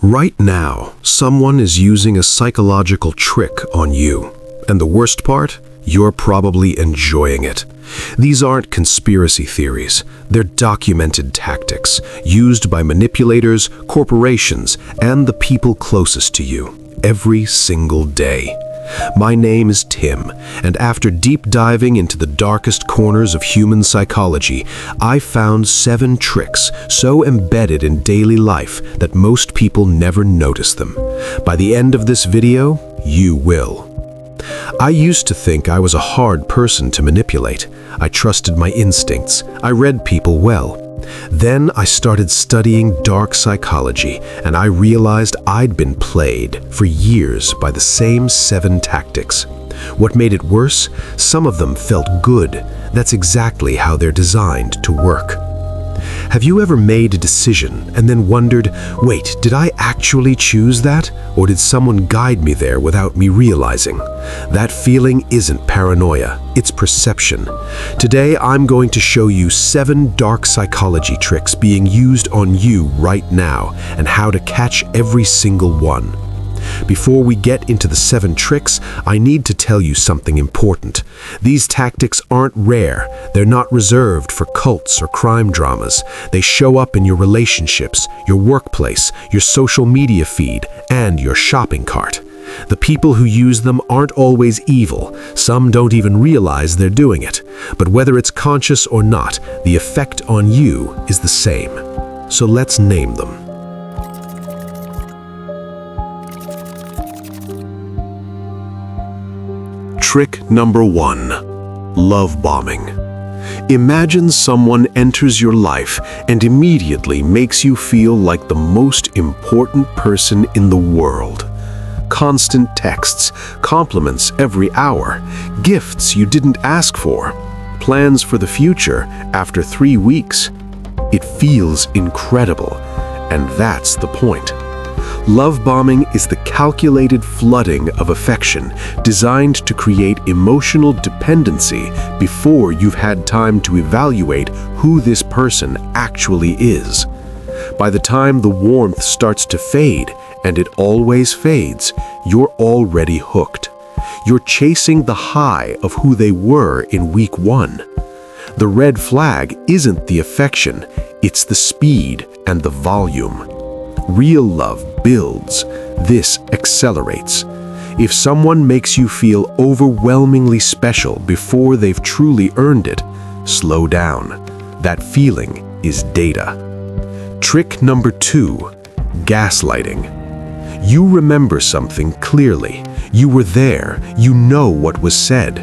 Right now, someone is using a psychological trick on you. And the worst part? You're probably enjoying it. These aren't conspiracy theories. They're documented tactics used by manipulators, corporations, and the people closest to you every single day. My name is Tim, and after deep diving into the darkest corners of human psychology, I found 7 tricks so embedded in daily life that most people never notice them. By the end of this video, you will. I used to think I was a hard person to manipulate. I trusted my instincts. I read people well. Then I started studying dark psychology, and I realized I'd been played for years by the same 7 tactics. What made it worse? Some of them felt good. That's exactly how they're designed to work. Have you ever made a decision and then wondered, wait, did I actually choose that? Or did someone guide me there without me realizing? That feeling isn't paranoia, it's perception. Today, I'm going to show you 7 dark psychology tricks being used on you right now and how to catch every single one. Before we get into the 7 tricks, I need to tell you something important. These tactics aren't rare. They're not reserved for cults or crime dramas. They show up in your relationships, your workplace, your social media feed, and your shopping cart. The people who use them aren't always evil. Some don't even realize they're doing it. But whether it's conscious or not, the effect on you is the same. So let's name them. Trick number 1. Love bombing. Imagine someone enters your life and immediately makes you feel like the most important person in the world. Constant texts, compliments every hour, gifts you didn't ask for, plans for the future after 3 weeks. It feels incredible, and that's the point. Love bombing is the calculated flooding of affection designed to create emotional dependency before you've had time to evaluate who this person actually is. By the time the warmth starts to fade, and it always fades, you're already hooked. You're chasing the high of who they were in week 1. The red flag isn't the affection, it's the speed and the volume. Real love builds. This accelerates. If someone makes you feel overwhelmingly special before they've truly earned it, slow down. That feeling is data. Trick number 2. Gaslighting. You remember something clearly. You were there. You know what was said.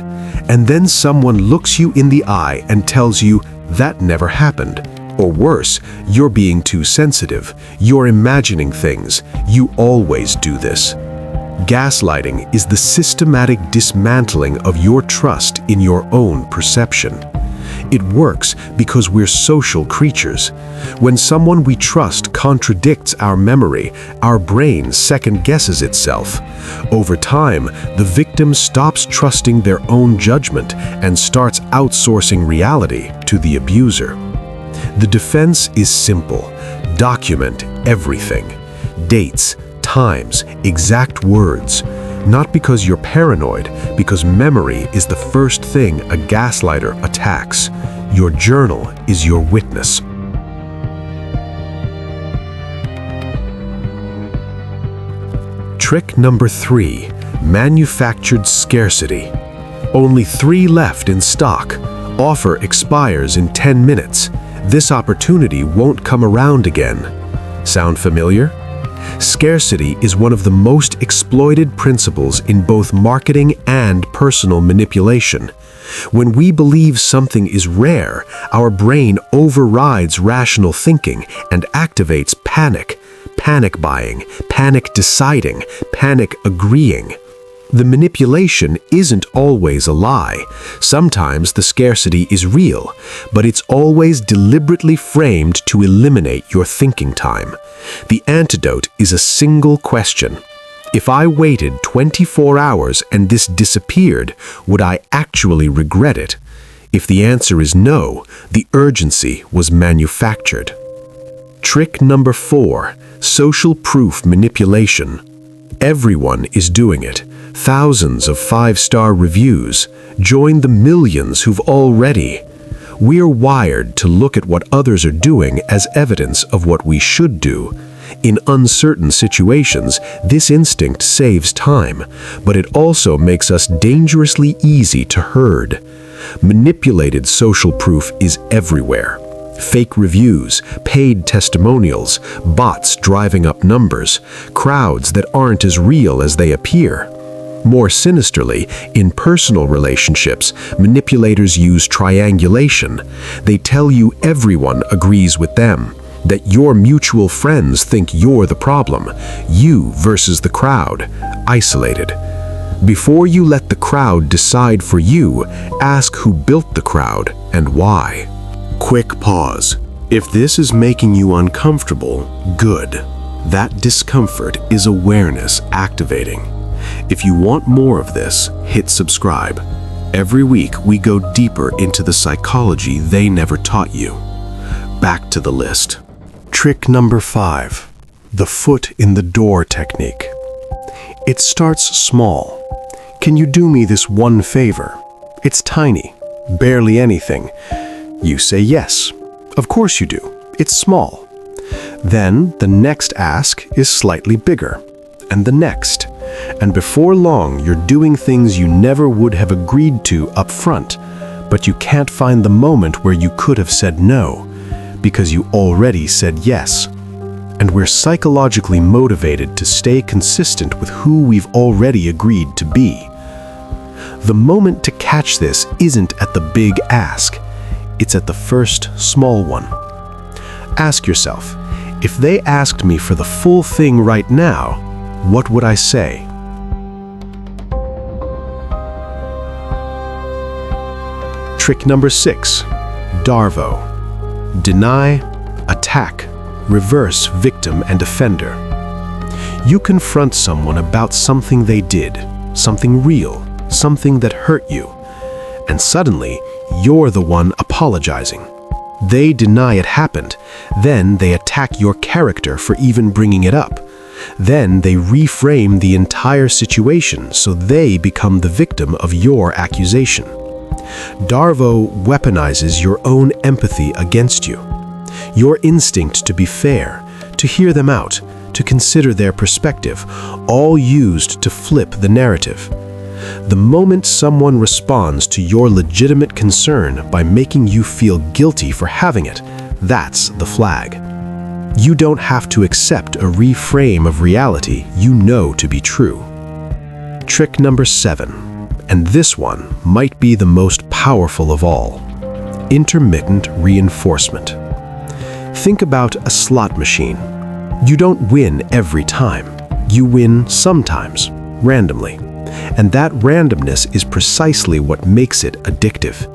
And then someone looks you in the eye and tells you that never happened. Or worse, you're being too sensitive. You're imagining things. You always do this. Gaslighting is the systematic dismantling of your trust in your own perception. It works because we're social creatures. When someone we trust contradicts our memory, our brain second-guesses itself. Over time, the victim stops trusting their own judgment and starts outsourcing reality to the abuser. The defense is simple. Document everything. Dates, times, exact words. Not because you're paranoid, because memory is the first thing a gaslighter attacks. Your journal is your witness. Trick number 3. Manufactured scarcity. Only 3 left in stock. Offer expires in 10 minutes. This opportunity won't come around again. Sound familiar? Scarcity is one of the most exploited principles in both marketing and personal manipulation. When we believe something is rare, our brain overrides rational thinking and activates panic buying, panic deciding, panic agreeing. The manipulation isn't always a lie. Sometimes the scarcity is real, but it's always deliberately framed to eliminate your thinking time. The antidote is a single question. If I waited 24 hours and this disappeared, would I actually regret it? If the answer is no, the urgency was manufactured. Trick number 4. Social proof manipulation. Everyone is doing it. Thousands of 5-star reviews. Join the millions who've already. We're wired to look at what others are doing as evidence of what we should do. In uncertain situations, this instinct saves time, but it also makes us dangerously easy to herd. Manipulated social proof is everywhere. Fake reviews, paid testimonials, bots driving up numbers, crowds that aren't as real as they appear. More sinisterly, in personal relationships, manipulators use triangulation. They tell you everyone agrees with them, that your mutual friends think you're the problem, you versus the crowd, isolated. Before you let the crowd decide for you, ask who built the crowd and why. Quick pause. If this is making you uncomfortable, good. That discomfort is awareness activating. If you want more of this, hit subscribe. Every week we go deeper into the psychology they never taught you. Back to the list. Trick number 5. The foot in the door technique. It starts small. Can you do me this one favor? It's tiny, barely anything. You say yes. Of course you do. It's small. Then the next ask is slightly bigger, and the next. And before long, you're doing things you never would have agreed to up front, but you can't find the moment where you could have said no, because you already said yes. And we're psychologically motivated to stay consistent with who we've already agreed to be. The moment to catch this isn't at the big ask. It's at the first small one. Ask yourself, if they asked me for the full thing right now, what would I say? Trick number 6. DARVO. Deny, attack, reverse victim and offender. You confront someone about something they did, something real, something that hurt you, and suddenly you're the one apologizing. They deny it happened, then they attack your character for even bringing it up. Then they reframe the entire situation so they become the victim of your accusation. DARVO weaponizes your own empathy against you. Your instinct to be fair, to hear them out, to consider their perspective, all used to flip the narrative. The moment someone responds to your legitimate concern by making you feel guilty for having it, that's the flag. You don't have to accept a reframe of reality you know to be true. Trick number 7, and this one might be the most powerful of all. Intermittent reinforcement. Think about a slot machine. You don't win every time. You win sometimes, randomly. And that randomness is precisely what makes it addictive.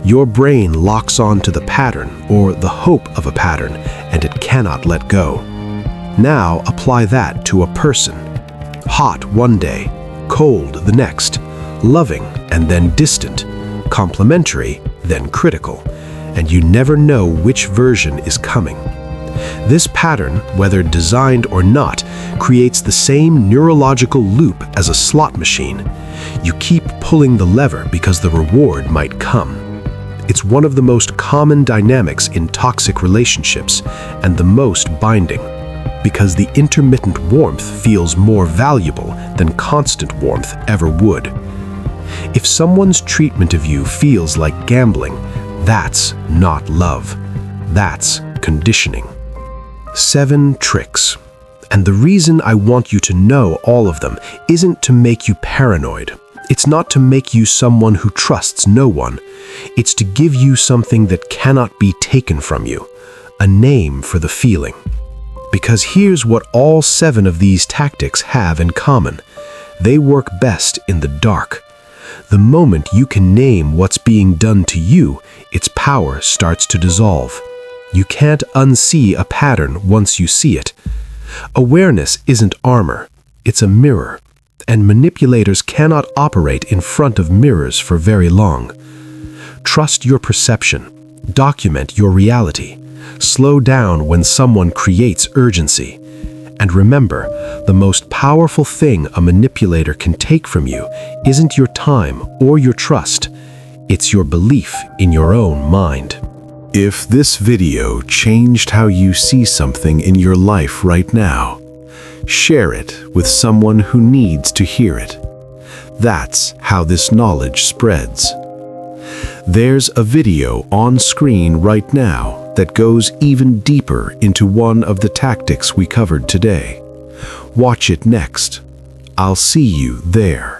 Your brain locks on to the pattern or the hope of a pattern, and it cannot let go. Now apply that to a person. Hot one day, cold the next, loving and then distant, complimentary, then critical, and you never know which version is coming. This pattern, whether designed or not, creates the same neurological loop as a slot machine. You keep pulling the lever because the reward might come. It's one of the most common dynamics in toxic relationships and the most binding, because the intermittent warmth feels more valuable than constant warmth ever would. If someone's treatment of you feels like gambling, that's not love. That's conditioning. 7 tricks. And the reason I want you to know all of them isn't to make you paranoid. It's not to make you someone who trusts no one. It's to give you something that cannot be taken from you, a name for the feeling. Because here's what all 7 of these tactics have in common. They work best in the dark. The moment you can name what's being done to you, its power starts to dissolve. You can't unsee a pattern once you see it. Awareness isn't armor, it's a mirror, and manipulators cannot operate in front of mirrors for very long. Trust your perception, document your reality, Slow down when someone creates urgency. And remember, the most powerful thing a manipulator can take from you isn't your time or your trust. It's your belief in your own mind. If this video changed how you see something in your life right now, share it with someone who needs to hear it. That's how this knowledge spreads. There's a video on screen right now that goes even deeper into one of the tactics we covered today. Watch it next. I'll see you there.